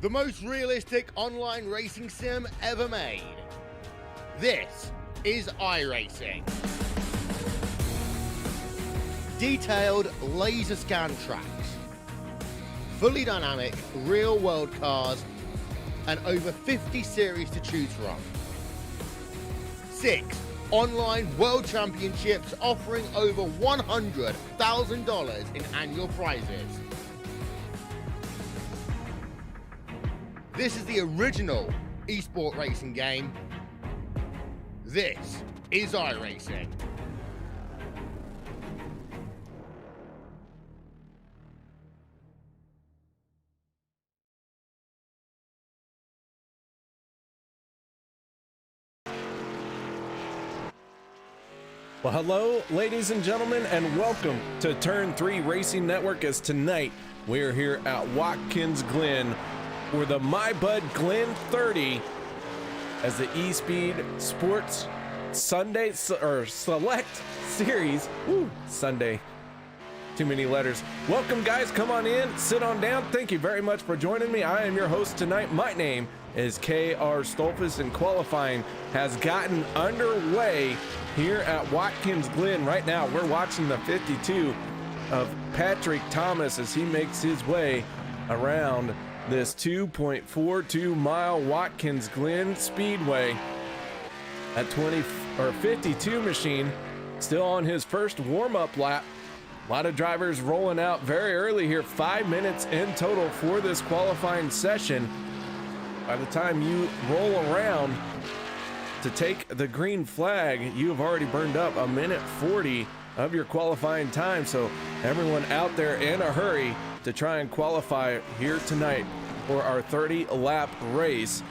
The most realistic online racing sim ever made. This is iRacing. Detailed laser scan tracks, fully dynamic real-world cars, and over 50 series to choose from. 6 online world championships offering over $100,000 in annual prizes. This is the original eSport racing game. This is iRacing. Well, hello, ladies and gentlemen, and welcome to Turn 3 Racing Network. As tonight, we're here at Watkins, Glen, for the My Bud Glen 30 as the eSpeed Sports Sunday or Select Series. Woo, Sunday. Too many letters. Welcome, guys. Come on in. Sit on down. Thank you very much for joining me. I am your host tonight. My name is K.R. Stolfus, and qualifying has gotten underway here at Watkins Glen. Right now, we're watching the 52 of Patrick Thomas as he makes his way around this 2.42 mile Watkins Glen Speedway. At 52 machine, still on his first warm-up lap. A lot of drivers rolling out very early here, 5 minutes in total for this qualifying session. By the time you roll around to take the green flag, you have already burned up 1:40 of your qualifying time. So everyone out there in a hurry to try and qualify here tonight for our 30-lap race.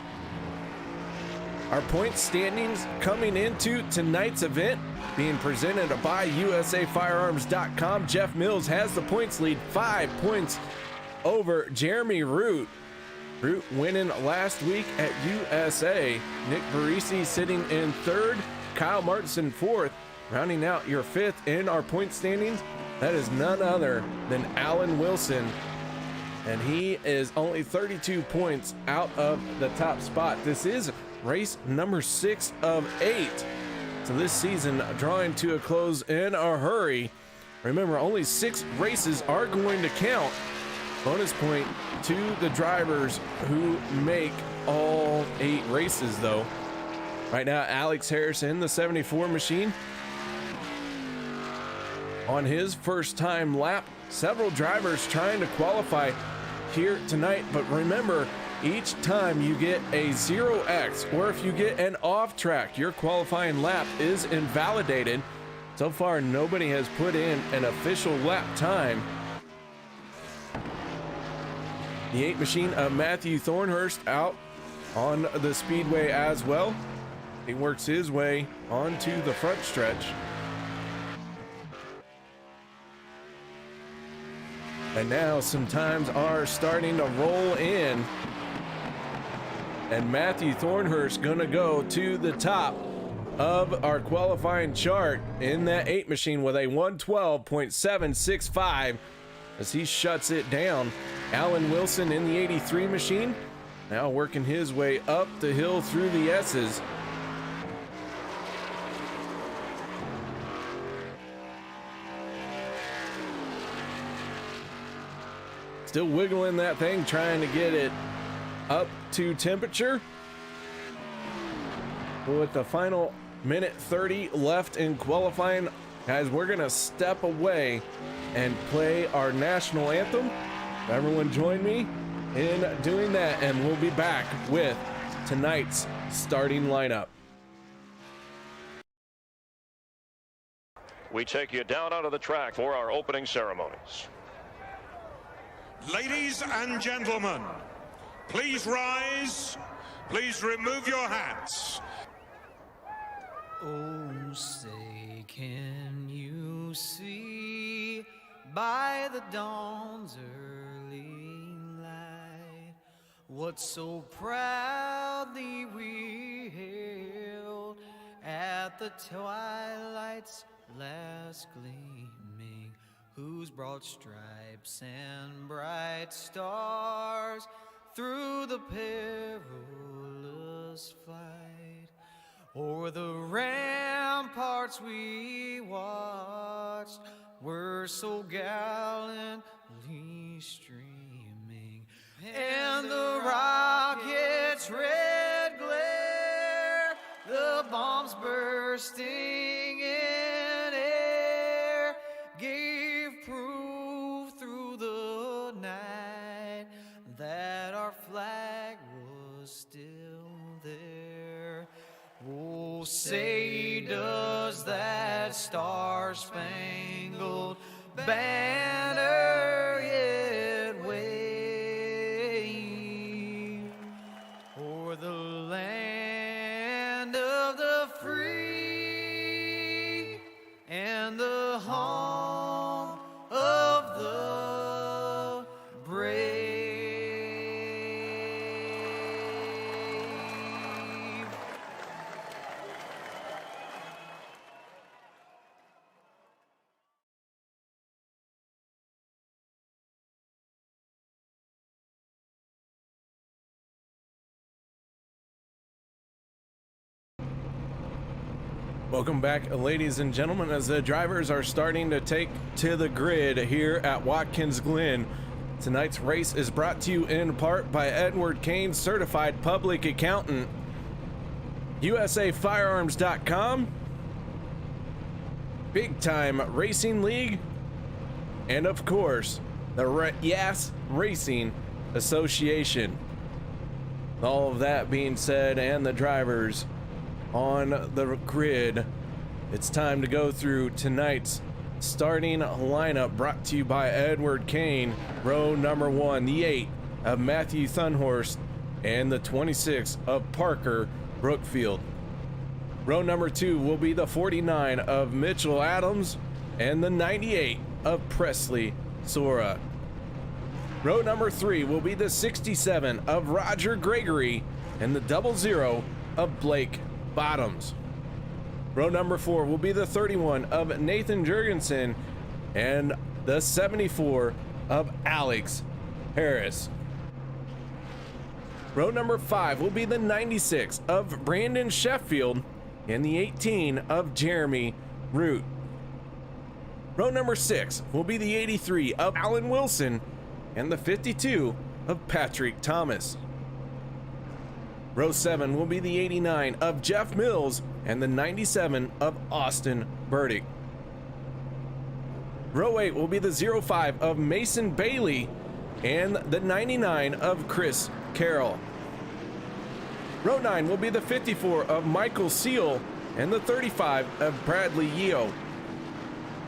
Our point standings coming into tonight's event being presented by USAFirearms.com. Jeff Mills has the points lead, 5 points over Jeremy Root. Root winning last week at USA. Nick Barisi sitting in third, Kyle Martinson fourth. Rounding out your fifth in our point standings, that is none other than Alan Wilson, and he is only 32 points out of the top spot. This is race number 6 of 8. So this season drawing to a close in a hurry. Remember, only 6 races are going to count. Bonus point to the drivers who make all 8 races, though. Right now, Alex Harrison, the 74 machine, on his first time lap. Several drivers trying to qualify here tonight, but remember, each time you get a 0x, or if you get an off track, your qualifying lap is invalidated. So far, nobody has put in an official lap time. The 8 machine of Matthew Thornhurst out on the speedway as well. He works his way onto the front stretch. And now some times are starting to roll in. And Matthew Thornhurst gonna go to the top of our qualifying chart in that 8 machine with a 112.765 as he shuts it down. Alan Wilson in the 83 machine, now working his way up the hill through the S's. Still wiggling that thing, trying to get it up to temperature. With the final 1:30 left in qualifying, guys, we're gonna step away and play our national anthem. Everyone join me in doing that, and we'll be back with tonight's starting lineup. We take you down onto the track for our opening ceremonies. Ladies and gentlemen, please rise. Please remove your hats. Oh, say, can you see by the dawn's early light what so proudly we hailed at the twilight's last gleaming, whose broad stripes and bright stars through the perilous flight o'er the ramparts we watched were so gallantly streaming, and the rocket's red glare, the bombs bursting in air, gave proof through the night that our flag was still there. Oh, say does that star-spangled banner yet wave o'er the land of the free and the home of the brave? Welcome back, ladies and gentlemen, as the drivers are starting to take to the grid here at Watkins Glen. Tonight's race is brought to you in part by Edward Kane, certified public accountant, USAFirearms.com, Big Time Racing League, and of course, the Yas Racing Association. All of that being said, and the drivers on the grid, it's time to go through tonight's starting lineup, brought to you by Edward Kane. Row number 1, the 8 of Matthew Thunhorst, and the 26 of Parker Brookfield. Row number 2 will be the 49 of Mitchell Adams and the 98 of Presley Sora. Row number 3 will be the 67 of Roger Gregory and the 00 of Blake Bottoms. Row number 4 will be the 31 of Nathan Jurgensen and the 74 of Alex Harris. Row number 5 will be the 96 of Brandon Sheffield and the 18 of Jeremy Root. Row number 6 will be the 83 of Alan Wilson and the 52 of Patrick Thomas. Row 7 will be the 89 of Jeff Mills and the 97 of Austin Burdick. Row 8 will be the 05 of Mason Bailey and the 99 of Chris Carroll. Row 9 will be the 54 of Michael Seal and the 35 of Bradley Yeo.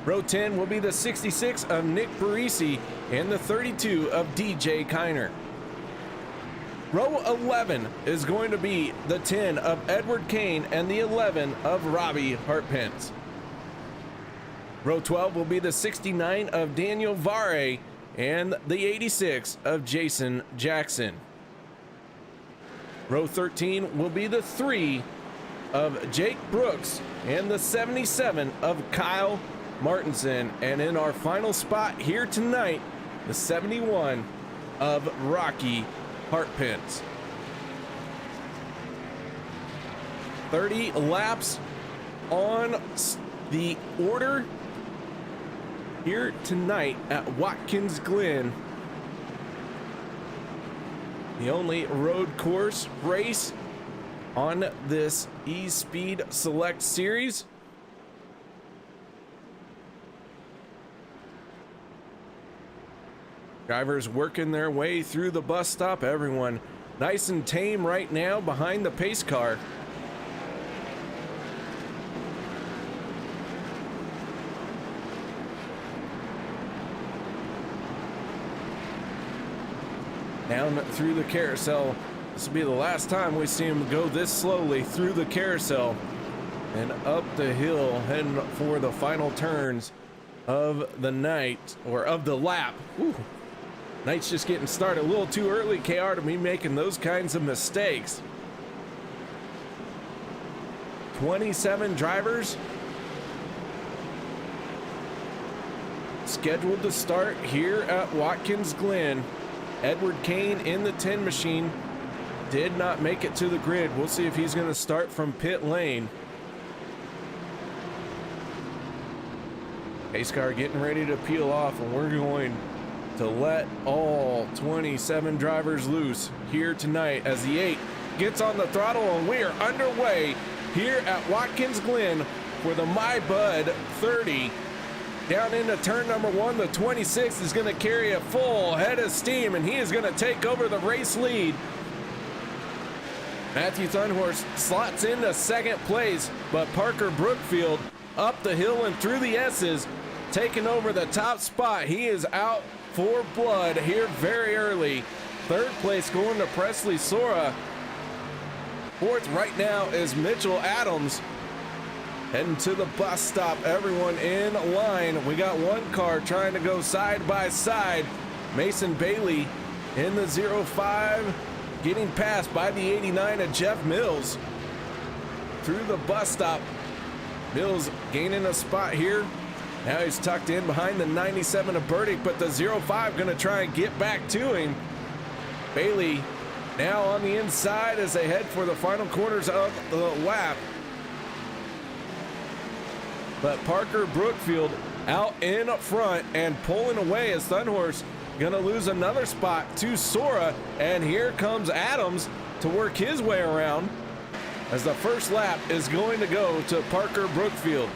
Row 10 will be the 66 of Nick Parisi and the 32 of DJ Kiner. Row 11 is going to be the 10 of Edward Kane and the 11 of Robbie Hartpence. Row 12 will be the 69 of Daniel Vare and the 86 of Jason Jackson. Row 13 will be the 3 of Jake Brooks and the 77 of Kyle Martinson. And in our final spot here tonight, the 71 of Rocky Hartpence. 30 laps on the order here tonight at Watkins Glen. The only road course race on this eSpeed Select Series. Drivers working their way through the bus stop. Everyone nice and tame right now behind the pace car. Down through the carousel. This will be the last time we see him go this slowly through the carousel and up the hill, heading for the final turns of the night, or of the lap. Whew. Night's just getting started a little too early, KR, to be making those kinds of mistakes. 27 drivers scheduled to start here at Watkins Glen. Edward Kane in the 10 machine did not make it to the grid. We'll see if he's going to start from pit lane. Pace car getting ready to peel off, and we're going to let all 27 drivers loose here tonight as the 8 gets on the throttle, and we are underway here at Watkins Glen for the My Bud 30. Down into turn number 1, the 26 is going to carry a full head of steam, and he is going to take over the race lead. Matthew Thunhorst slots into second place, but Parker Brookfield up the hill and through the S's, taking over the top spot. He is out for blood here very early. Third place going to Presley Sora. Fourth right now is Mitchell Adams. Heading to the bus stop, everyone in line. We got one car trying to go side by side. Mason Bailey in the 05, getting passed by the 89 of Jeff Mills. Through the bus stop, Mills gaining a spot here. Now he's tucked in behind the 97 of Burdick, but the 05 gonna try and get back to him. Bailey now on the inside as they head for the final corners of the lap. But Parker Brookfield out in front and pulling away as Thunhorst gonna lose another spot to Sora, and here comes Adams to work his way around as the first lap is going to go to Parker Brookfield.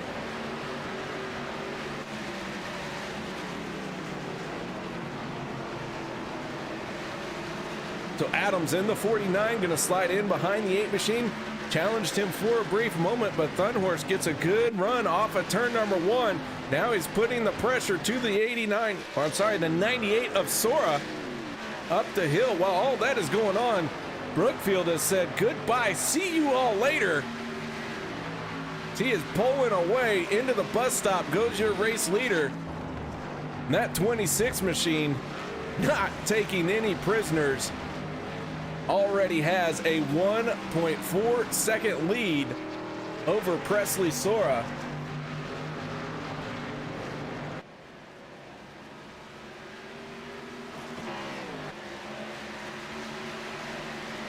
So Adams in the 49 gonna slide in behind the 8 machine. Challenged him for a brief moment, but Thunhorst gets a good run off of turn number 1. Now he's putting the pressure to the 89, or I'm sorry, the 98 of Sora up the hill. While all that is going on, Brookfield has said goodbye, see you all later. He is pulling away into the bus stop, goes your race leader. And that 26 machine not taking any prisoners. Already has a 1.4 second lead over Presley Sora.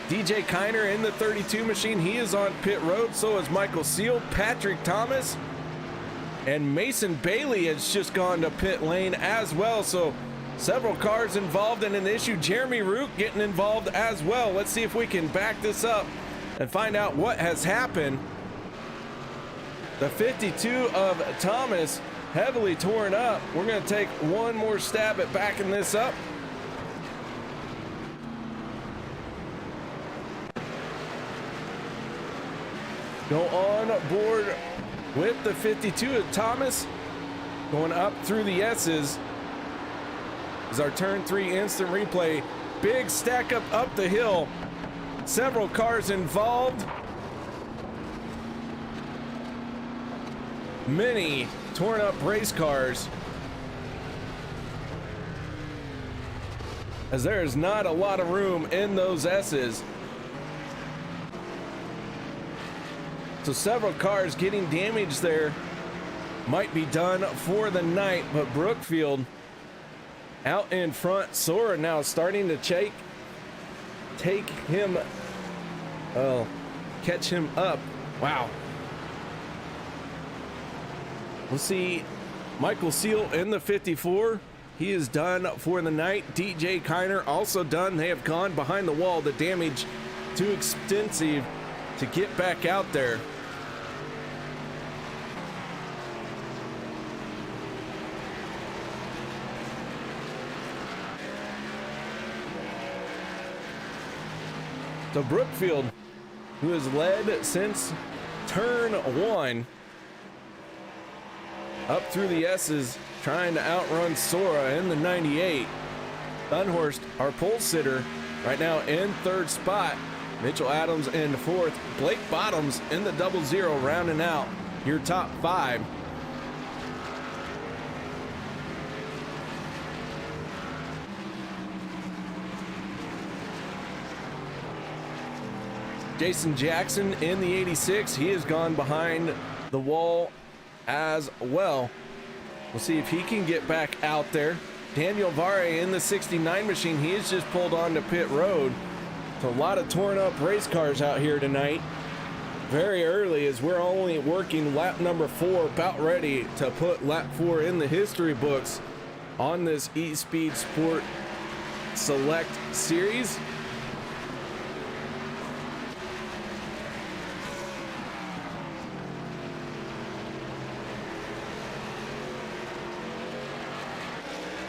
DJ Kiner in the 32 machine. He is on pit road. So is Michael Seal, Patrick Thomas, and Mason Bailey has just gone to pit lane as well. So several cars involved in an issue. Jeremy Root getting involved as well. Let's see if we can back this up and find out what has happened. The 52 of Thomas heavily torn up. We're going to take one more stab at backing this up. Go on board with the 52 of Thomas. Going up through the S's. Is our turn 3 instant replay. Big stack up the hill. Several cars involved. Many torn up race cars. As there is not a lot of room in those S's. So several cars getting damaged there. Might be done for the night, but Brookfield out in front. Sora now starting to take him, catch him up. Wow. We'll see Michael Seal in the 54. He is done for the night. DJ Kiner also done. They have gone behind the wall. The damage too extensive to get back out there. So Brookfield, who has led since turn 1, up through the S's, trying to outrun Sora in the 98. Thunhorst, our pole sitter, right now in third spot. Mitchell Adams in fourth. Blake Bottoms in the 00, rounding out your top 5. Jason Jackson in the 86, he has gone behind the wall as well. We'll see if he can get back out there. Daniel Vare in the 69 machine, he has just pulled onto pit road. So a lot of torn up race cars out here tonight. Very early, as we're only working lap number 4, about ready to put lap 4 in the history books on this eSpeed Sport Select Series.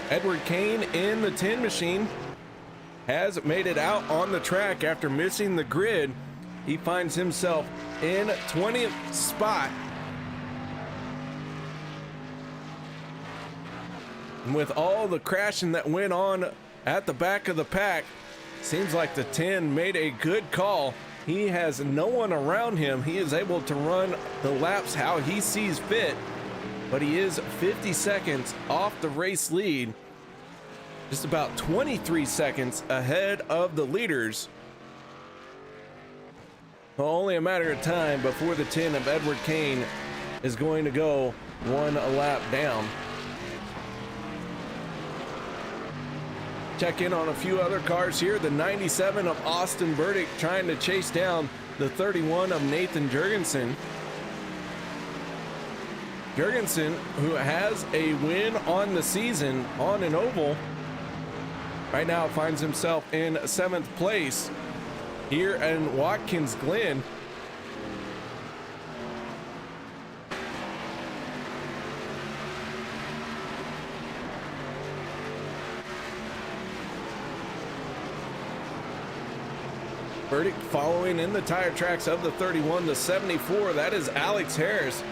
Edward Kane in the 10 machine has made it out on the track after missing the grid. He finds himself in 20th spot. And with all the crashing that went on at the back of the pack, seems like the 10 made a good call. He has no one around him. He is able to run the laps how he sees fit, but he is 50 seconds off the race lead, just about 23 seconds ahead of the leaders. Well, only a matter of time before the 10 of Edward Kane is going to go one lap down. Check in on a few other cars here. The 97 of Austin Burdick trying to chase down the 31 of Nathan Jurgensen. Jurgensen, who has a win on the season on an oval, right now finds himself in 7th place here in Watkins Glen. Burdick following in the tire tracks of the 31 to 74. That is Alex Harris.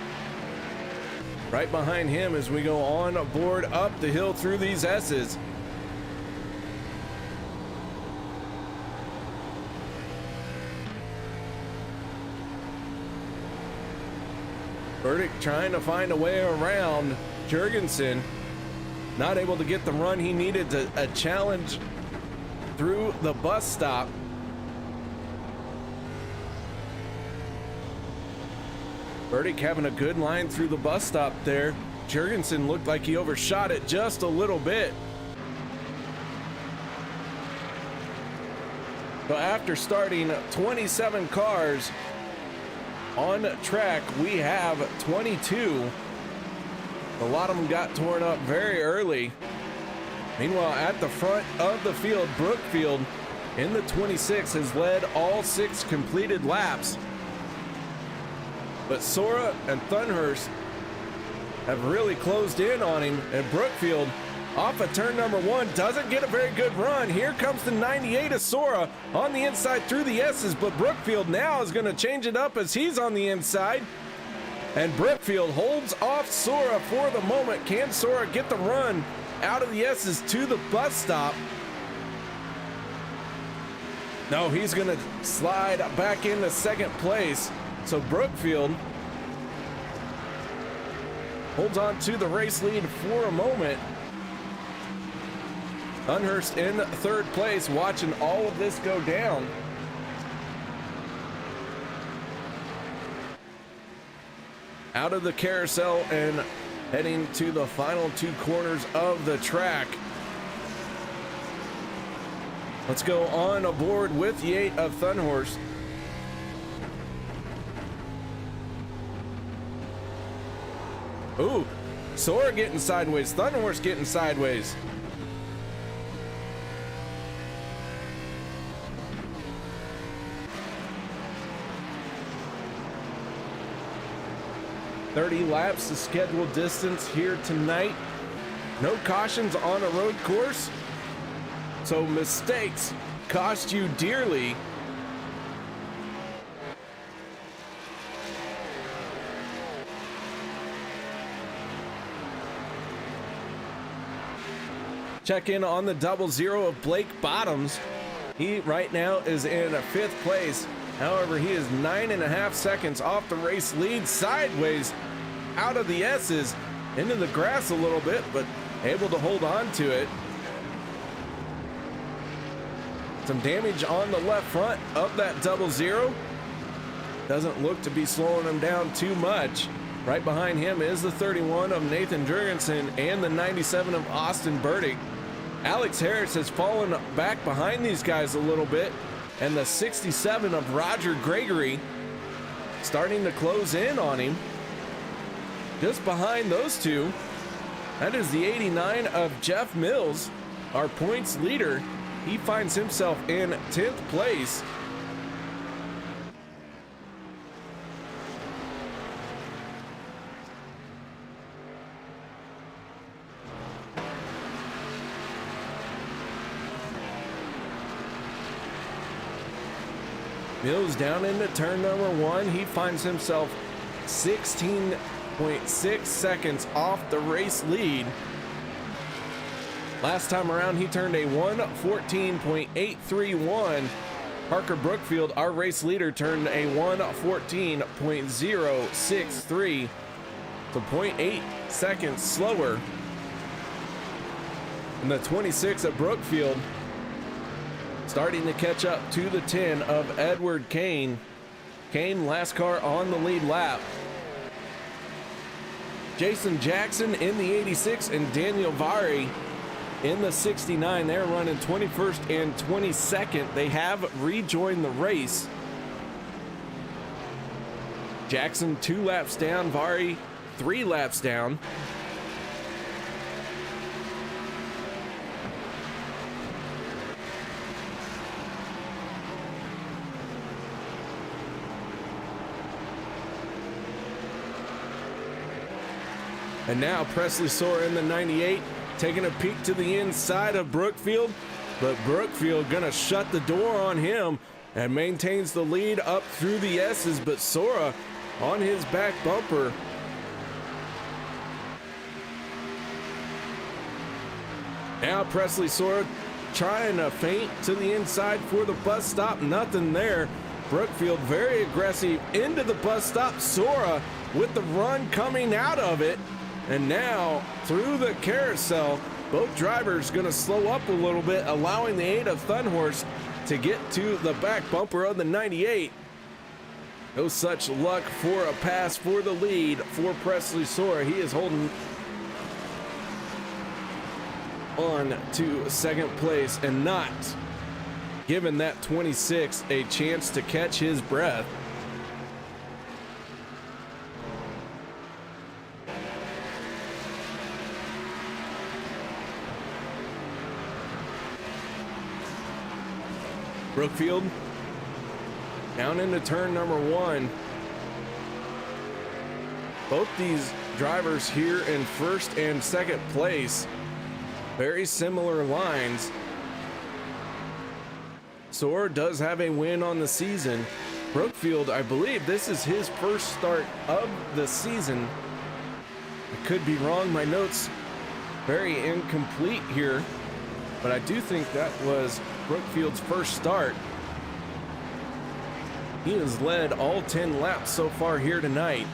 Right behind him as we go on board up the hill through these S's. Burdick trying to find a way around Jurgensen. Not able to get the run he needed to a challenge through the bus stop. Burdick having a good line through the bus stop there. Jurgensen looked like he overshot it just a little bit. So after starting 27 cars on track, we have 22. A lot of them got torn up very early. Meanwhile, at the front of the field, Brookfield in the 26 has led all 6 completed laps. But Sora and Thunhurst have really closed in on him, and Brookfield off of turn number 1 doesn't get a very good run. Here comes the 98 of Sora on the inside through the S's, but Brookfield now is going to change it up as he's on the inside. And Brookfield holds off Sora for the moment. Can Sora get the run out of the S's to the bus stop? No, he's going to slide back into 2nd place. So Brookfield holds on to the race lead for a moment. Thunhurst in 3rd place, watching all of this go down. Out of the carousel and heading to the final 2 corners of the track. Let's go on aboard with the 8 of Thunhurst. Ooh, Sora getting sideways, Thunhurst getting sideways. $30 laps the scheduled distance here tonight. No cautions on a road course, so mistakes cost you dearly. Check in on the 00 of Blake Bottoms. He right now is in 5th place. However, he is 9.5 seconds off the race lead, sideways out of the S's into the grass a little bit, but able to hold on to it. Some damage on the left front of that 00. doesn't look to be slowing him down too much. Right behind him is the 31 of Nathan Jurgensen and the 97 of Austin Burdick. Alex Harris has fallen back behind these guys a little bit, and the 67 of Roger Gregory starting to close in on him. Just behind those two, that is the 89 of Jeff Mills, our points leader. He finds himself in 10th place. Mills down into turn number 1. He finds himself 16.6 seconds off the race lead. Last time around, he turned a 1:14.831. Parker Brookfield, our race leader, turned a 1:14.063. So 0.8 seconds slower. And the 26 at Brookfield starting to catch up to the 10 of Edward Kane. Kane, last car on the lead lap. Jason Jackson in the 86 and Daniel Vari in the 69. They're running 21st and 22nd. They have rejoined the race. Jackson 2 laps down, Vari 3 laps down. And now Presley Sora in the 98, taking a peek to the inside of Brookfield, but Brookfield gonna shut the door on him and maintains the lead up through the S's, but Sora on his back bumper. Now Presley Sora trying to feint to the inside for the bus stop, nothing there. Brookfield very aggressive into the bus stop, Sora with the run coming out of it. And now through the carousel, both drivers going to slow up a little bit, allowing the 8 of Thunhorse to get to the back bumper of the 98. No such luck for a pass for the lead for Presley Sora. He is holding on to second place and not giving that 26 a chance to catch his breath. Brookfield down into turn number 1. Both these drivers here in first and second place. Very similar lines. Sora does have a win on the season. Brookfield, I believe this is his first start of the season. I could be wrong, my notes very incomplete here, but I do think that was Brookfield's first start. He has led all 10 laps so far here tonight.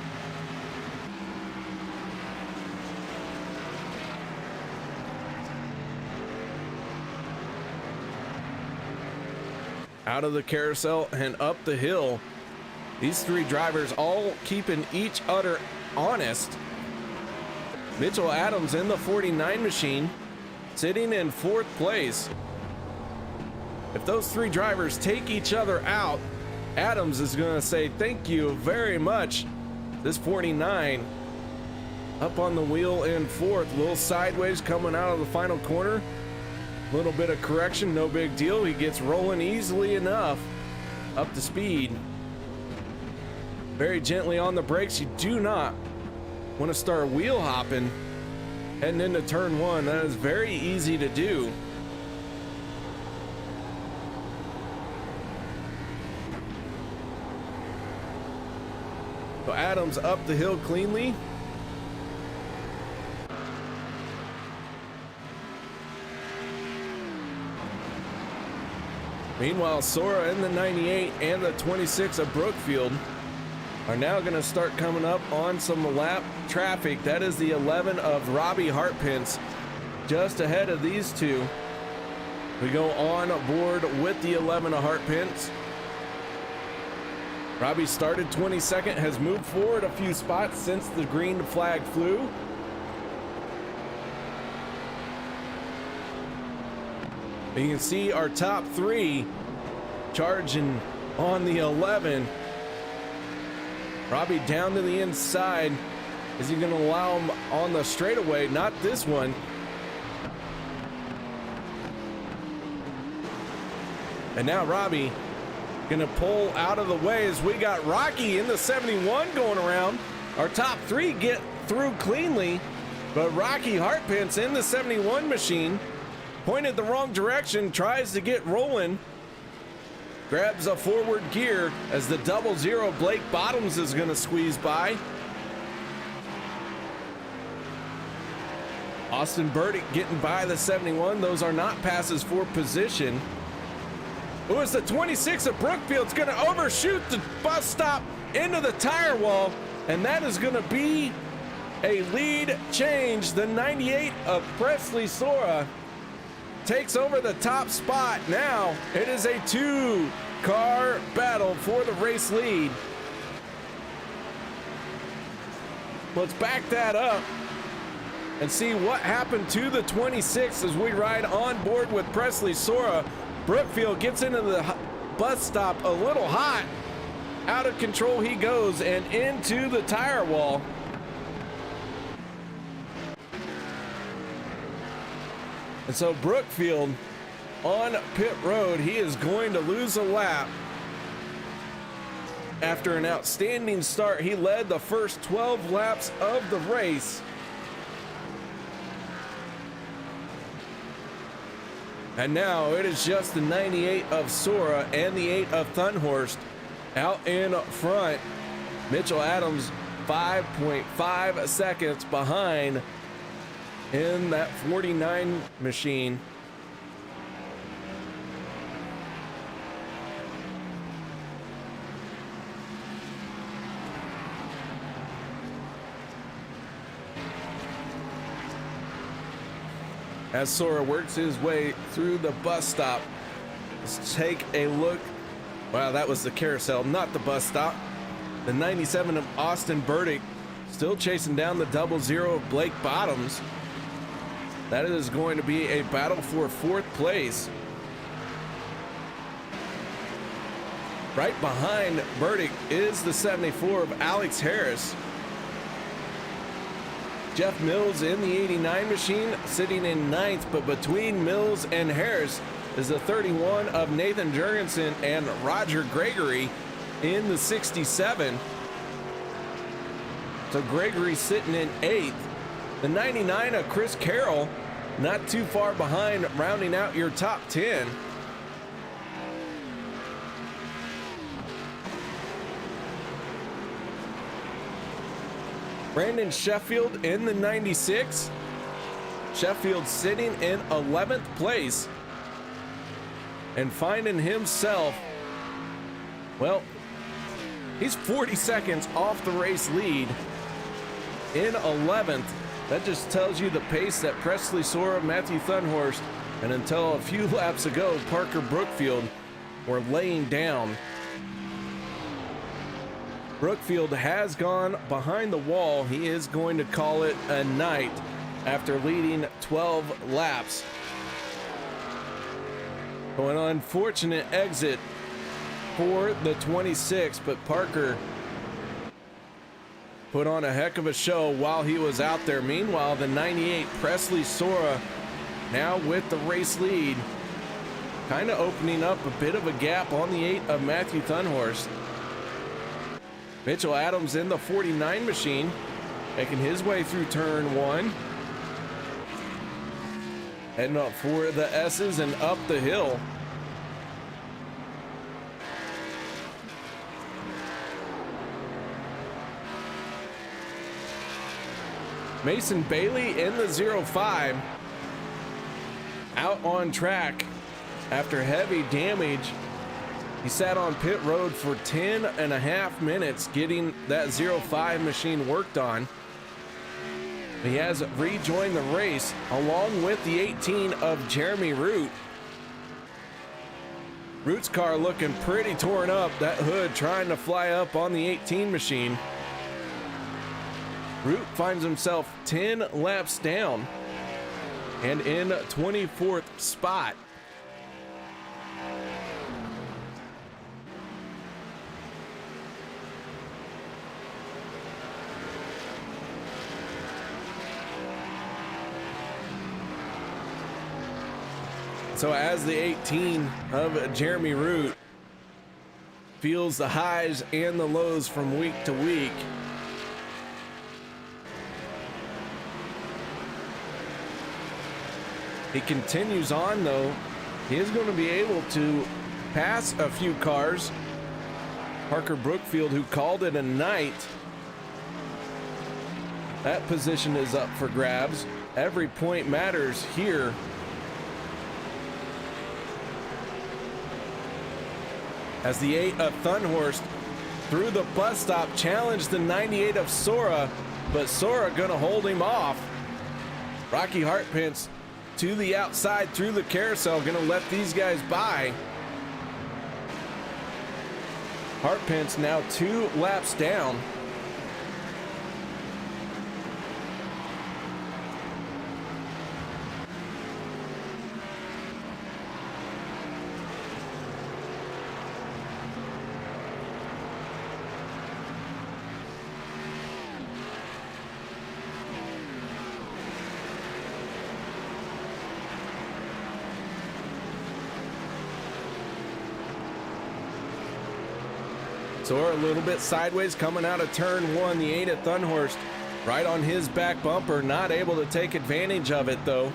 Out of the carousel and up the hill. These three drivers all keeping each other honest. Mitchell Adams in the 49 machine, sitting in 4th place. If those three drivers take each other out, Adams is going to say thank you very much. This 49 up on the wheel in 4th, a little sideways coming out of the final corner. A little bit of correction, no big deal. He gets rolling easily enough up to speed. Very gently on the brakes. You do not want to start wheel hopping heading into turn 1. That is very easy to do. So Adams up the hill cleanly. Meanwhile, Sora in the 98 and the 26 of Brookfield are now going to start coming up on some lap traffic. That is the 11 of Robbie Hartpence just ahead of these two. We go on board with the 11 of Hartpence. Robbie started 22nd, has moved forward a few spots since the green flag flew. You can see our top three charging on the 11. Robbie down to the inside. Is he going to allow him on the straightaway? Not this one. And now Robbie gonna pull out of the way as we got Rocky in the 71 going around. Our top three get through cleanly, but Rocky Hartpence in the 71 machine pointed the wrong direction, tries to get rolling, grabs a forward gear as the 00 Blake Bottoms is gonna squeeze by. Austin Burdick getting by the 71. Those are not passes for position. It was the 26 of Brookfield's going to overshoot the bus stop into the tire wall, and that is going to be a lead change. The 98 of Presley Sora takes over the top spot. Now it is a two-car battle for the race lead. Let's back that up and see what happened to the 26 as we ride on board with Presley Sora. Brookfield gets into the bus stop a little hot. Out of control he goes and into the tire wall. And so Brookfield on pit road, he is going to lose a lap. After an outstanding start, he led the first 12 laps of the race. And now it is just the 98 of Sora and the 8 of Thunhorst out in front. Mitchell Adams 5.5 seconds behind in that 49 machine. As Sora works his way through the bus stop, let's take a look. Wow, that was the carousel, not the bus stop. The 97 of Austin Burdick still chasing down the 00 of Blake Bottoms. That is going to be a battle for fourth place. Right behind Burdick is the 74 of Alex Harris. Jeff Mills in the 89 machine sitting in ninth, but between Mills and Harris is the 31 of Nathan Jurgensen and Roger Gregory in the 67. So Gregory sitting in eighth. The 99 of Chris Carroll not too far behind, rounding out your top 10. Brandon Sheffield in the 96. Sheffield sitting in 11th place and finding himself, well, he's 40 seconds off the race lead in 11th. That just tells you the pace that Presley Sora, Matthew Thunhorst, and until a few laps ago, Parker Brookfield were laying down. Brookfield has gone behind the wall. He is going to call it a night after leading 12 laps. So an unfortunate exit for the 26, but Parker put on a heck of a show while he was out there. Meanwhile, the 98 Presley Sora now with the race lead, kind of opening up a bit of a gap on the 8 of Matthew Thunhorst. Mitchell Adams in the 49 machine, making his way through turn one. Heading up for the S's and up the hill. Mason Bailey in the 05, out on track after heavy damage. He sat on pit road for 10.5 minutes getting that 05 machine worked on. He has rejoined the race along with the 18 of Jeremy Root. Root's car looking pretty torn up. That hood trying to fly up on the 18 machine. Root finds himself 10 laps down and in 24th spot. So as the 18 of Jeremy Root feels the highs and the lows from week to week, he continues on though. He is going to be able to pass a few cars. Parker Brookfield, who called it a night, that position is up for grabs. Every point matters here. As the 8 of Thunhorst through the bus stop challenged the 98 of Sora, but Sora gonna hold him off. Rocky Hartpence to the outside through the carousel, gonna let these guys by. Hartpence now 2 laps down. Sora a little bit sideways coming out of turn 1. The 8 at Thunhorst right on his back bumper, not able to take advantage of it though.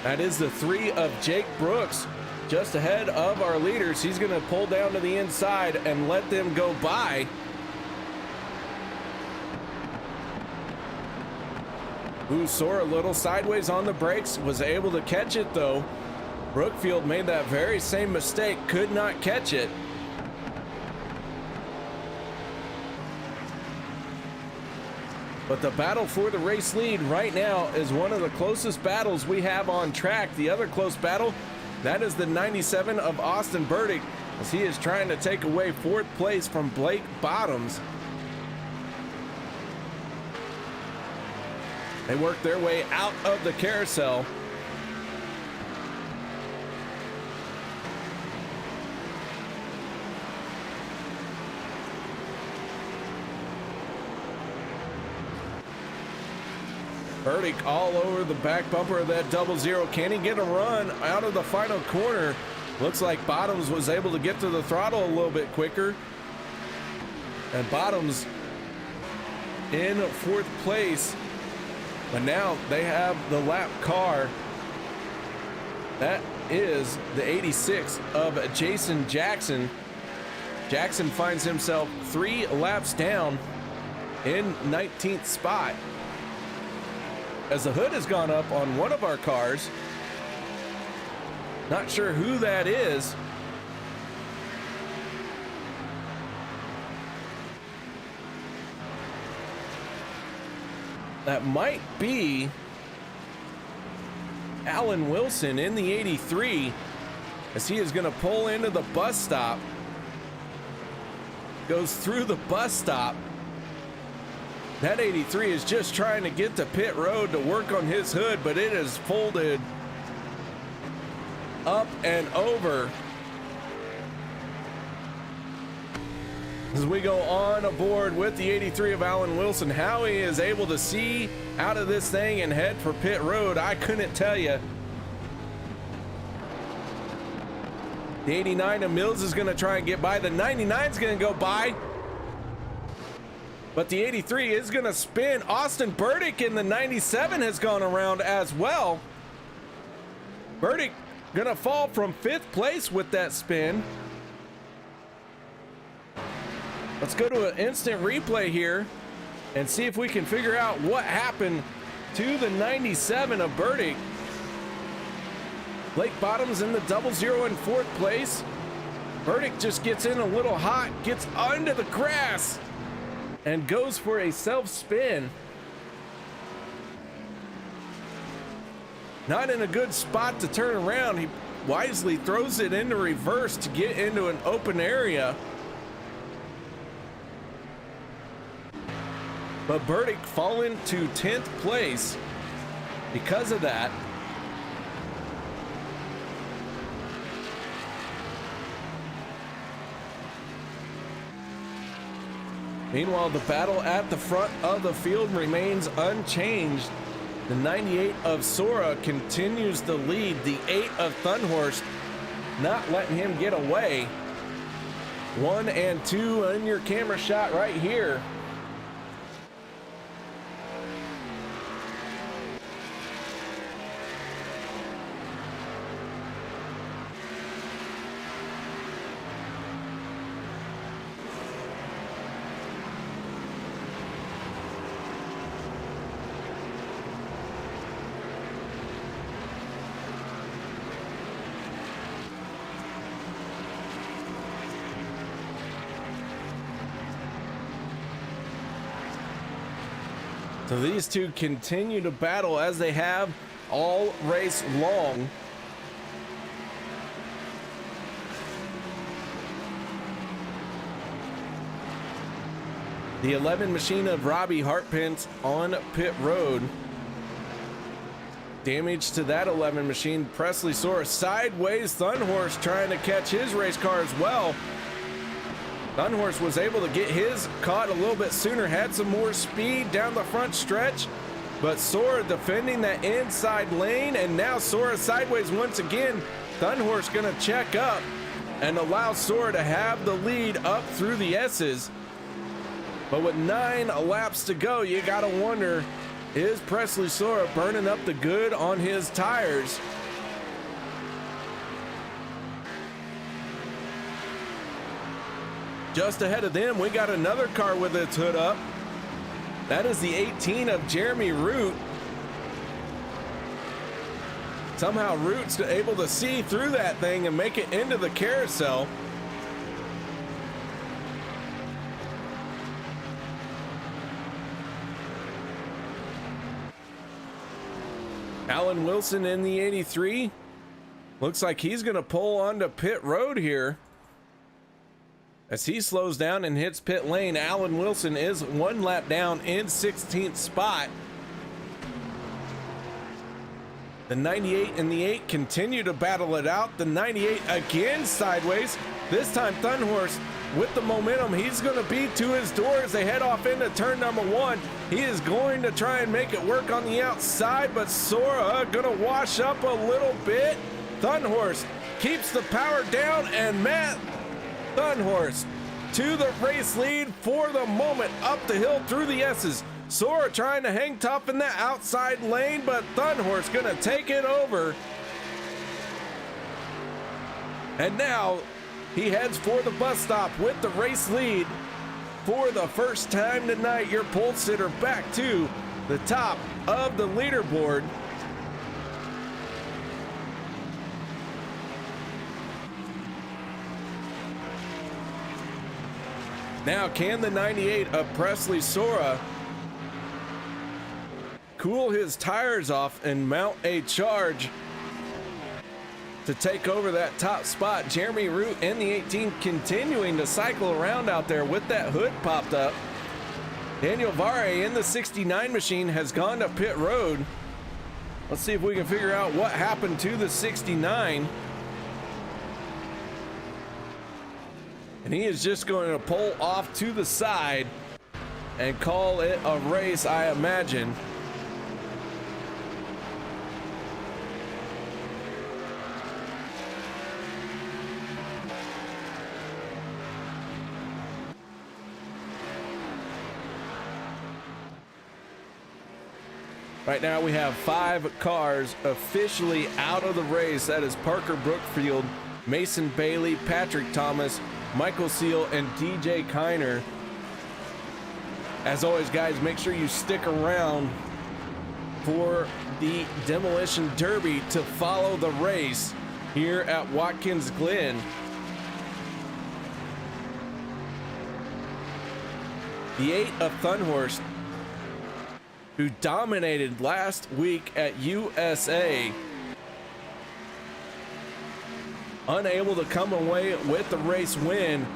That is the 3 of Jake Brooks just ahead of our leaders. He's going to pull down to the inside and let them go by. Ooh, Sora a little sideways on the brakes, was able to catch it though. Brookfield made that very same mistake, could not catch it. But the battle for the race lead right now is one of the closest battles we have on track. The other close battle, that is the 97 of Austin Burdick, as he is trying to take away 4th place from Blake Bottoms. They work their way out of the carousel. Burdick all over the back bumper of that 00. Can he get a run out of the final corner? Looks like Bottoms was able to get to the throttle a little bit quicker. And Bottoms in 4th place. But now they have the lap car. That is the 86 of Jason Jackson. Jackson finds himself 3 laps down in 19th spot. As the hood has gone up on one of our cars. Not sure who that is. That might be Alan Wilson in the 83, as he is going to pull into the bus stop. Goes through the bus stop. That 83 is just trying to get to pit road to work on his hood, but it is folded up and over. As we go on aboard with the 83 of Alan Wilson, how he is able to see out of this thing and head for pit road, I couldn't tell you. The 89 of Mills is going to try and get by. The 99 is going to go by. But the 83 is going to spin. Austin Burdick in the 97 has gone around as well. Burdick going to fall from 5th place with that spin. Let's go to an instant replay here and see if we can figure out what happened to the 97 of Burdick. Blake Bottoms in the 00 in 4th place. Burdick just gets in a little hot, gets under the grass, and goes for a self spin. not in a good spot to turn around. He wisely throws it into reverse to get into an open area. But Burdick falling to 10th place because of that. Meanwhile, the battle at the front of the field remains unchanged. The 98 of Sora continues to lead. The 8 of Thunhorst not letting him get away. 1 and 2 in your camera shot right here. So these two continue to battle as they have all race long. The 11 machine of Robbie Hartpence on pit road. Damage to that 11 machine. Presley Sora sideways. Thunhorst trying to catch his race car as well. Thunhorst was able to get his caught a little bit sooner, had some more speed down the front stretch, but Sora defending that inside lane, and now Sora sideways once again. Thunhorst gonna check up and allow Sora to have the lead up through the S's. But with 9 laps to go, you gotta wonder, is Presley Sora burning up the good on his tires? Just ahead of them, we got another car with its hood up. That is the 18 of Jeremy Root. Somehow Root's able to see through that thing and make it into the carousel. Alan Wilson in the 83. Looks like he's going to pull onto pit road here. As he slows down and hits pit lane, Alan Wilson is 1 lap down in 16th spot. The 98 and the 8 continue to battle it out. The 98 again sideways. This time Thunhorst with the momentum. He's going to be to his door as they head off into turn number 1. He is going to try and make it work on the outside, but Sora going to wash up a little bit. Thunhorst keeps the power down, and Matt Thunhorst to the race lead for the moment, up the hill through the S's. Sora trying to hang tough in that outside lane, but Thunhorst gonna take it over. And now he heads for the bus stop with the race lead. For the first time tonight, your pole sitter back to the top of the leaderboard. Now, can the 98 of Presley Sora cool his tires off and mount a charge to take over that top spot? Jeremy Root in the 18 continuing to cycle around out there with that hood popped up. Daniel Vare in the 69 machine has gone to pit road. Let's see if we can figure out what happened to the 69. And he is just going to pull off to the side and call it a race, I imagine. Right now we have 5 cars officially out of the race. That is Parker Brookfield, Mason Bailey, Patrick Thomas, Michael Seal, and DJ Kiner. As always, guys, make sure you stick around for the Demolition Derby to follow the race here at Watkins Glen. The 8 of Thunhorst who dominated last week at USA, unable to come away with the race win.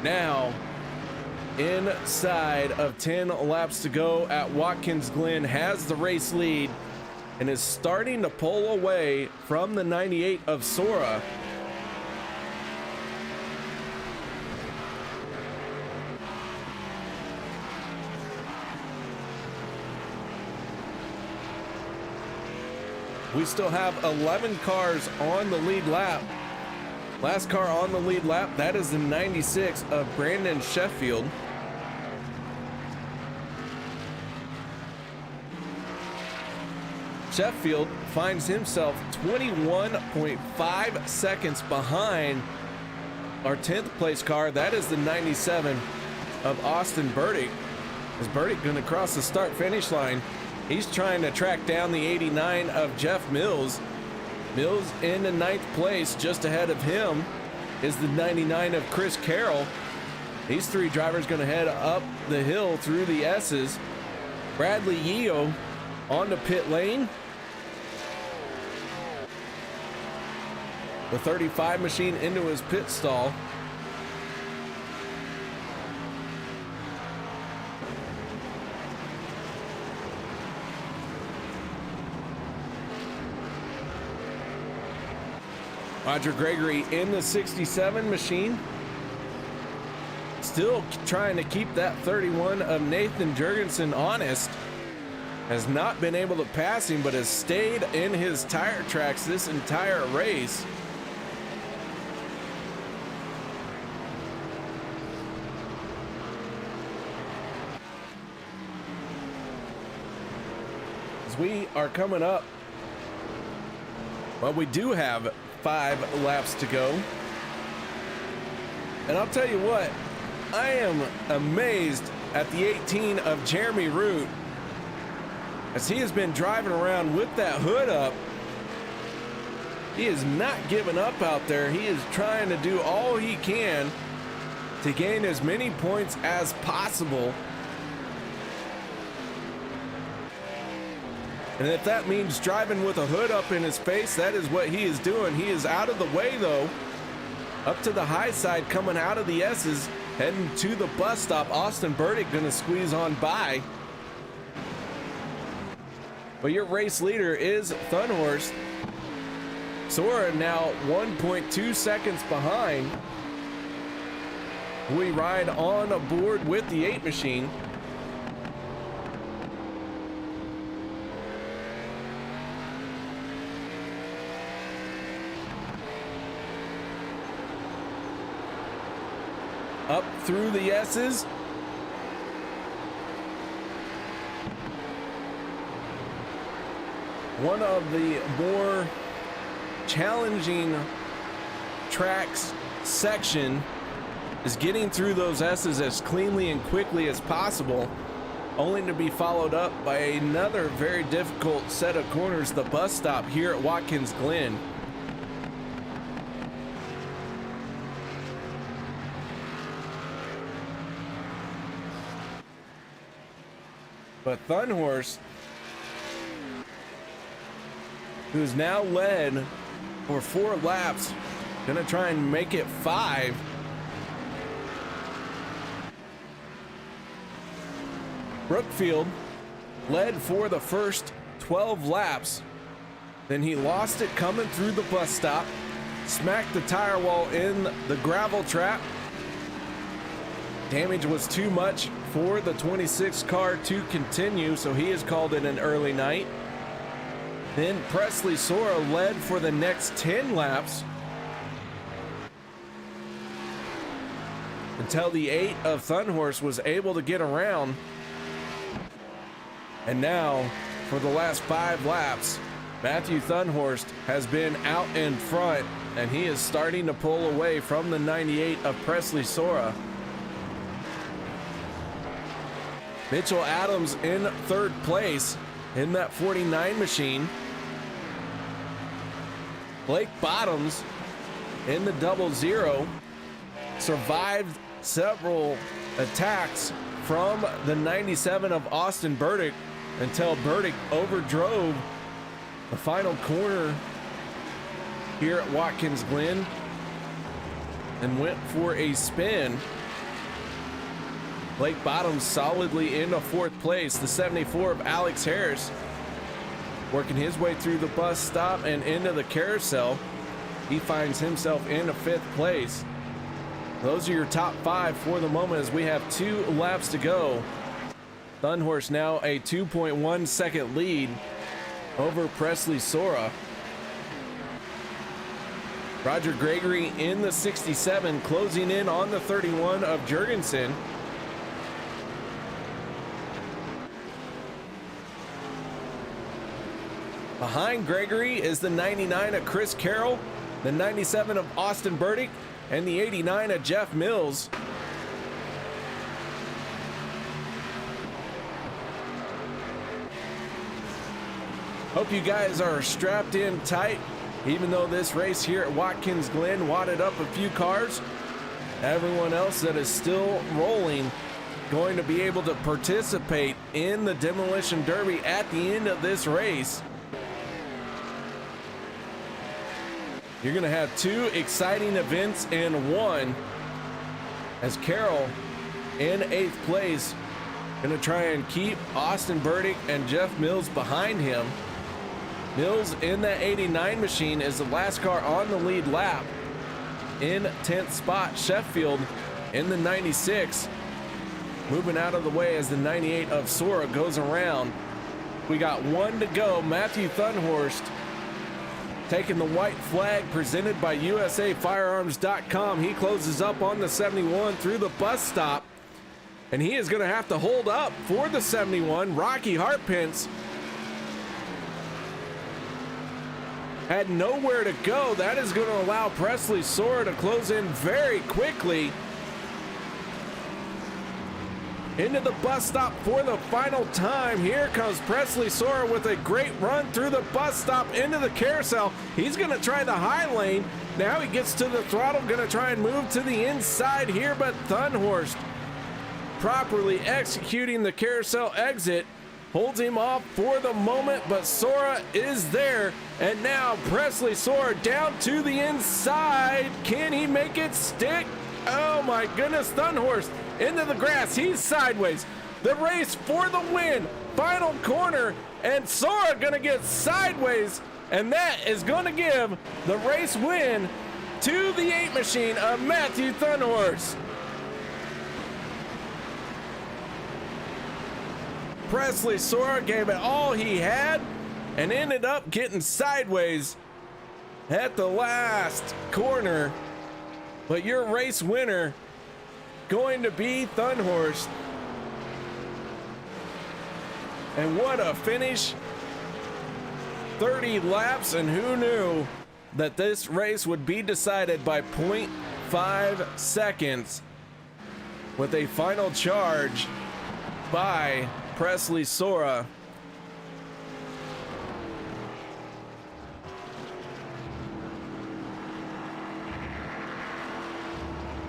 Now, inside of 10 laps to go at Watkins Glen, has the race lead and is starting to pull away from the 98 of Sora. We still have 11 cars on the lead lap. Last car on the lead lap, that is the 96 of Brandon Sheffield. Sheffield finds himself 21.5 seconds behind our 10th place car. That is the 97 of Austin Burdick. Is Burdick going to cross the start finish line? He's trying to track down the 89 of Jeff Mills. Mills in the 9th place. Just ahead of him is the 99 of Chris Carroll. These three drivers going to head up the hill through the S's. Bradley Yeo on the pit lane. The 35 machine into his pit stall. Roger Gregory in the 67 machine. Still trying to keep that 31 of Nathan Jurgensen honest. Has not been able to pass him, but has stayed in his tire tracks this entire race. As we are coming up, well, we do have 5 laps to go. And I'll tell you what, I am amazed at the 18 of Jeremy Root, as he has been driving around with that hood up. He is not giving up out there. He is trying to do all he can to gain as many points as possible. And if that means driving with a hood up in his face, that is what he is doing. He is out of the way, though. Up to the high side, coming out of the S's, heading to the bus stop. Austin Burdick going to squeeze on by. But your race leader is Thunhorst. Sora now 1.2 seconds behind. We ride on aboard with the 8 machine. Up through the S's. One of the more challenging tracks section is getting through those S's as cleanly and quickly as possible, only to be followed up by another very difficult set of corners, the bus stop here at Watkins Glen. But Thunhorst, who's now led for 4 laps, gonna try and make it 5. Brookfield led for the first 12 laps. Then he lost it coming through the bus stop, smacked the tire wall in the gravel trap. Damage was too much for the 26 car to continue, so he has called it an early night. Then Presley Sora led for the next 10 laps until the 8 of Thunhorst was able to get around. And now, for the last 5 laps, Matthew Thunhorst has been out in front, and he is starting to pull away from the 98 of Presley Sora. Mitchell Adams in 3rd place in that 49 machine. Blake Bottoms in the 00 survived several attacks from the 97 of Austin Burdick, until Burdick overdrove the final corner here at Watkins Glen and went for a spin. Blake Bottoms solidly into 4th place. The 74 of Alex Harris working his way through the bus stop and into the carousel. He finds himself into 5th place. Those are your top 5 for the moment as we have 2 laps to go. Thunhorse now a 2.1 second lead over Presley Sora. Roger Gregory in the 67, closing in on the 31 of Jurgensen. Behind Gregory is the 99 of Chris Carroll, the 97 of Austin Burdick, and the 89 of Jeff Mills. Hope you guys are strapped in tight. Even though this race here at Watkins Glen wadded up a few cars, everyone else that is still rolling going to be able to participate in the Demolition Derby at the end of this race. You're going to have 2 exciting events in one, as Carroll in 8th place going to try and keep Austin Burdick and Jeff Mills behind him. Mills in that 89 machine is the last car on the lead lap. In 10th spot, Sheffield in the 96. Moving out of the way as the 98 of Sora goes around. We got 1 to go. Matthew Thunhorst taking the white flag presented by USAFirearms.com. He closes up on the 71 through the bus stop. And he is going to have to hold up for the 71. Rocky Hartpence had nowhere to go. That is going to allow Presley Sora to close in very quickly into the bus stop for the final time. Here comes Presley Sora with a great run through the bus stop into the carousel. He's going to try the high lane. Now he gets to the throttle, going to try and move to the inside here, but Thunhorst properly executing the carousel exit holds him off for the moment, but Sora is there. And now Presley Sora down to the inside. Can he make it stick? Oh my goodness, Thunhorst into the grass. He's sideways. The race for the win. Final corner, and Sora gonna get sideways, and that is gonna give the race win to the 8 machine of Matthew Thunhorst. Presley Sora gave it all he had and ended up getting sideways at the last corner. But your race winner going to be Thunhorst. And what a finish. 30 laps, and who knew that this race would be decided by 0.5 seconds with a final charge by Presley Sora.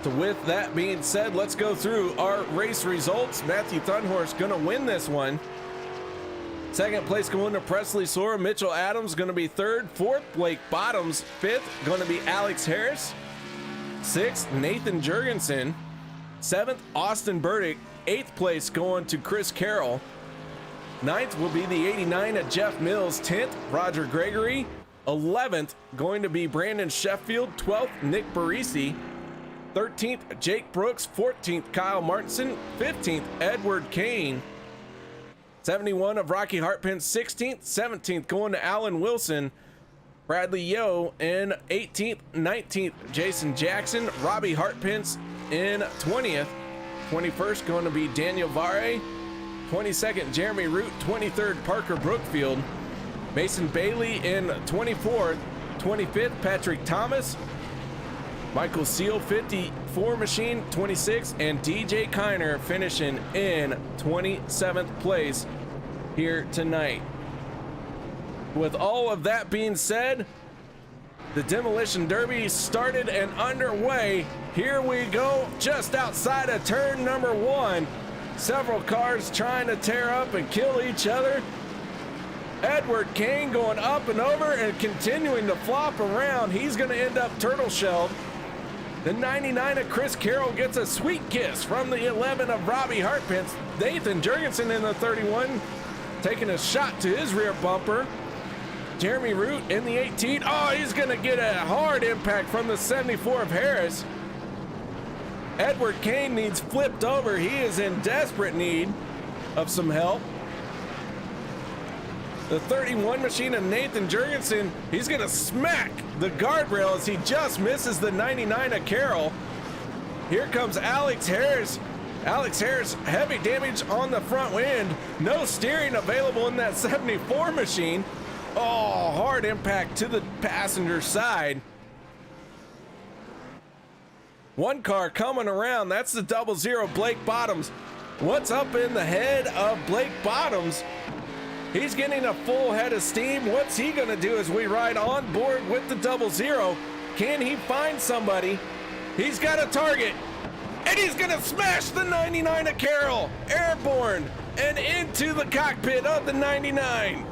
So with that being said, let's go through our race results. Matthew Thunhorst gonna win this one. 2nd place going to Presley Sora. Mitchell Adams gonna be 3rd. 4th, Blake Bottoms. 5th, gonna be Alex Harris. 6th, Nathan Jurgensen. 7th, Austin Burdick. 8th place going to Chris Carroll. 9th will be the 89 at Jeff Mills. 10th, Roger Gregory. 11th, going to be Brandon Sheffield. 12th, Nick Barisi. 13th, Jake Brooks. 14th, Kyle Martinson. 15th, Edward Kane. 71 of Rocky Hartpence. 16th, 17th, going to Alan Wilson. Bradley Yo in 18th. 19th, Jason Jackson. Robbie Hartpence in 20th. 21st going to be Daniel Vare. 22nd, Jeremy Root. 23rd, Parker Brookfield. Mason Bailey in 24th. 25th, Patrick Thomas. Michael Seal, 54 machine, 26th, and DJ Kiner finishing in 27th place here tonight. With all of that being said, the Demolition Derby started and underway. Here we go, just outside of turn number 1. Several cars trying to tear up and kill each other. Edward Kane going up and over and continuing to flop around. He's going to end up turtle shelled. The 99 of Chris Carroll gets a sweet kiss from the 11 of Robbie Hartpence. Nathan Jurgensen in the 31 taking a shot to his rear bumper. Jeremy Root in the 18. Oh, he's going to get a hard impact from the 74 of Harris. Edward Kane needs flipped over. He is in desperate need of some help. The 31 machine of Nathan Jurgensen, he's going to smack the guardrail as he just misses the 99 of Carroll. Here comes Alex Harris. Alex Harris, heavy damage on the front end. No steering available in that 74 machine. Oh, hard impact to the passenger side. One car coming around. That's the 00 Blake Bottoms. What's up in the head of Blake Bottoms? He's getting a full head of steam. What's he going to do as we ride on board with the 00? Can he find somebody? He's got a target, and he's going to smash the 99 of Carroll. Airborne and into the cockpit of the 99.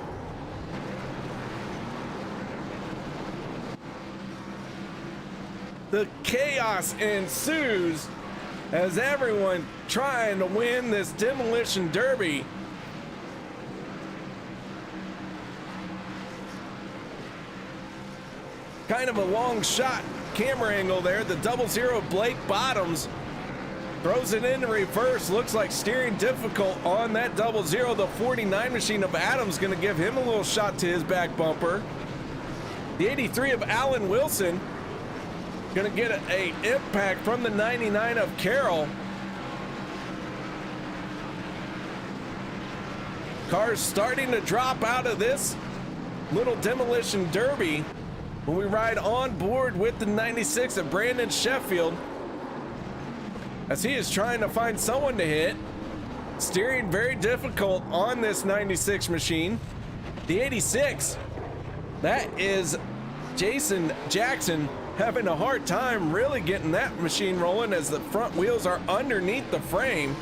The chaos ensues as everyone trying to win this demolition derby. Kind of a long shot camera angle there. The 00 Blake Bottoms throws it into reverse. Looks like steering difficult on that 00. The 49 machine of Adams going to give him a little shot to his back bumper. The 83 of Alan Wilson going to get a impact from the 99 of Carroll. Cars starting to drop out of this little demolition derby when we ride on board with the 96 of Brandon Sheffield, as he is trying to find someone to hit. Steering very difficult on this 96 machine. The 86, that is Jason Jackson, having a hard time really getting that machine rolling as the front wheels are underneath the frame.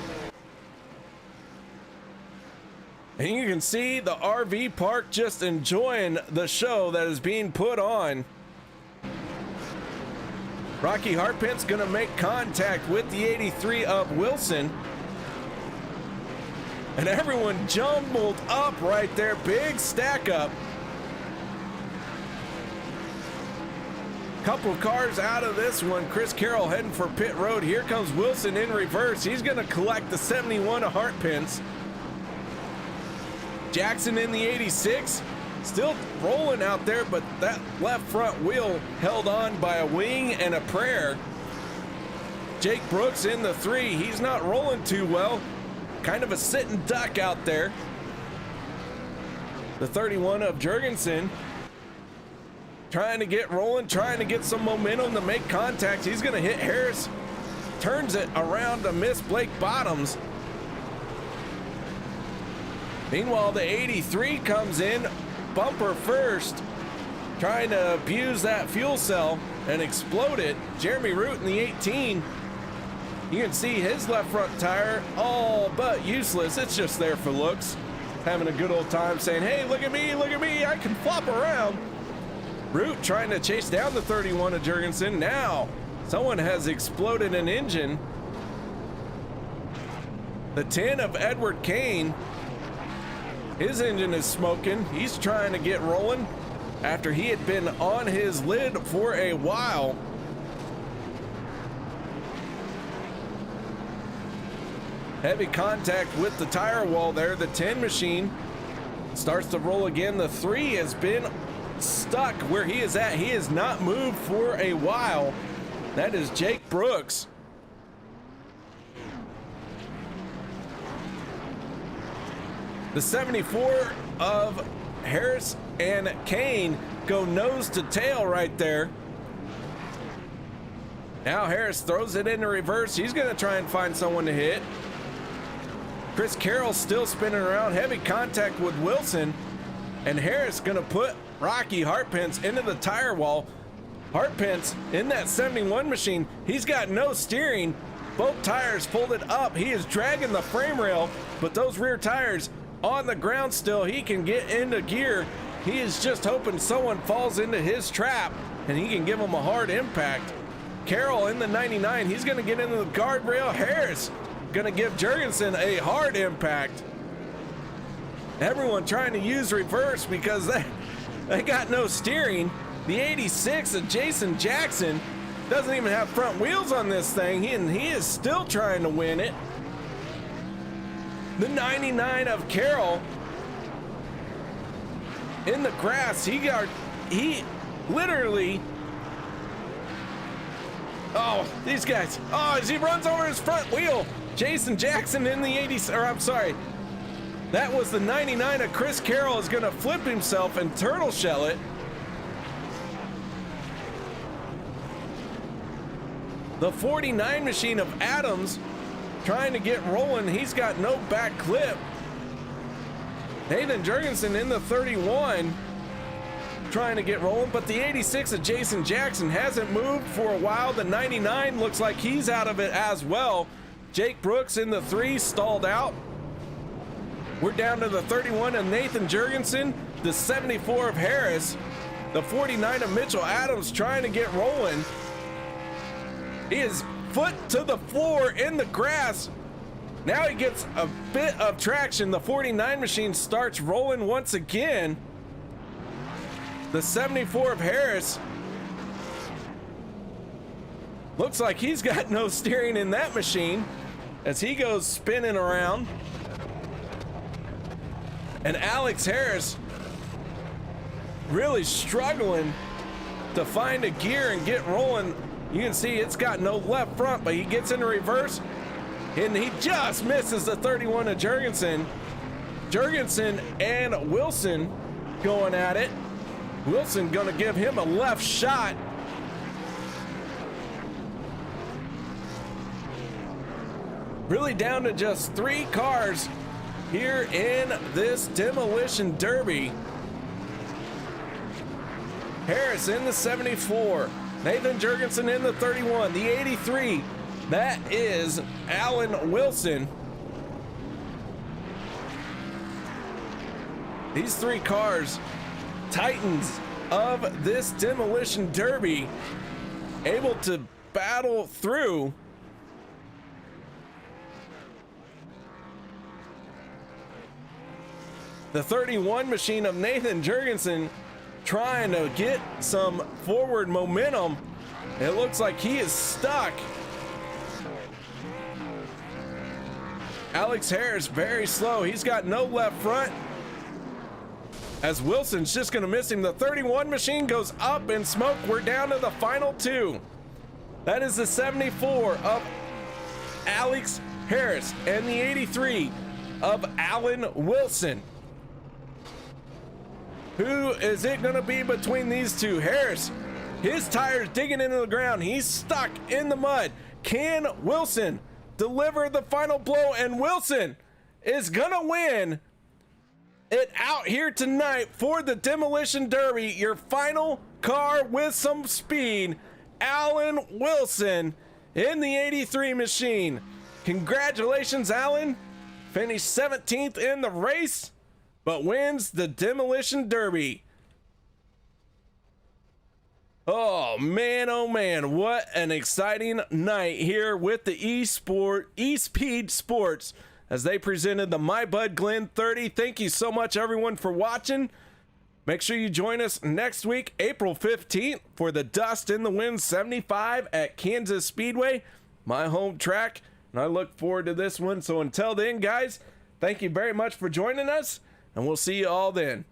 And you can see the RV park just enjoying the show that is being put on. Rocky Hartpence gonna make contact with the 83 of Wilson. And everyone jumbled up right there, big stack up. Couple of cars out of this one. Chris Carroll heading for pit road. Here comes Wilson in reverse. He's gonna collect the 71 of Hartpence. Jackson in the 86, still rolling out there, but that left front wheel held on by a wing and a prayer. Jake Brooks in the 3, he's not rolling too well. Kind of a sitting duck out there. The 31 of Jurgensen trying to get rolling, trying to get some momentum to make contact. He's going to hit Harris, turns it around to miss Blake Bottoms. Meanwhile, the 83 comes in, bumper first, trying to abuse that fuel cell and explode it. Jeremy Root in the 18, you can see his left front tire all but useless. It's just there for looks. Having a good old time saying, hey, look at me, I can flop around. Root trying to chase down the 31 of Jurgensen. Now, someone has exploded an engine. The 10 of Edward Kane, his engine is smoking. He's trying to get rolling after he had been on his lid for a while. Heavy contact with the tire wall there. The 10 machine starts to roll again. The 3 has been stuck where he is at. He has not moved for a while. That is Jake Brooks. The 74 of Harris and Kane go nose to tail right there. Now Harris throws it into reverse. He's going to try and find someone to hit. Chris Carroll still spinning around. Heavy contact with Wilson. And Harris going to put Rocky Hartpence into the tire wall. Hartpence in that 71 machine. He's got no steering. both tires folded up. He is dragging the frame rail, but those rear tires on the ground still. He can get into gear. He is just hoping someone falls into his trap and he can give him a hard impact. Carroll in the 99, he's going to get into the guardrail. Harris going to give Jurgensen a hard impact. Everyone trying to use reverse because they got no steering. The 86 of Jason Jackson doesn't even have front wheels on this thing, and he is still trying to win it. The 99 of Carroll in the grass. He literally, oh, these guys, oh, as he runs over his front wheel. Jason Jackson in the 80s, or I'm sorry, that was the 99 of Chris Carroll, is gonna flip himself and turtle shell it. The 49 machine of Adams trying to get rolling. He's got no back clip. Nathan Jurgensen in the 31 trying to get rolling, but the 86 of Jason Jackson hasn't moved for a while. The 99 looks like he's out of it as well. Jake Brooks in the 3 stalled out. We're down to the 31 of Nathan Jurgensen, the 74 of Harris, the 49 of Mitchell Adams trying to get rolling. He is foot to the floor in the grass. Now he gets a bit of traction. The 49 machine starts rolling once again. The 74 of Harris looks like he's got no steering in that machine as he goes spinning around. And Alex Harris really struggling to find a gear and get rolling. You can see it's got no left front, but he gets into reverse and he just misses the 31 of Jurgensen. Jurgensen and Wilson going at it. Wilson gonna give him a left shot. Really down to just 3 cars here in this demolition derby. Harris in the 74. Nathan Jurgensen in the 31. The 83. That is Alan Wilson. These 3 cars, titans of this demolition derby, able to battle through. The 31 machine of Nathan Jurgensen trying to get some forward momentum. It looks like he is stuck. Alex Harris very slow. He's got no left front. As Wilson's just gonna miss him. The 31 machine goes up in smoke. We're down to the final 2. That is the 74 of Alex Harris and the 83 of Alan Wilson. Who is it gonna be between these two? Harris, his tire's digging into the ground. He's stuck in the mud. Can Wilson deliver the final blow? And Wilson is gonna win it out here tonight for the demolition derby. Your final car with some speed, Alan Wilson in the 83 machine. Congratulations, Alan. Finished 17th in the race, but wins the demolition derby. Oh man, what an exciting night here with the eSpeed Sports as they presented the My Bud Glen 30. Thank you so much, everyone, for watching. Make sure you join us next week, April 15th, for the Dust in the Wind 75 at Kansas Speedway, my home track, and I look forward to this one. So until then, guys, thank you very much for joining us, and we'll see you all then.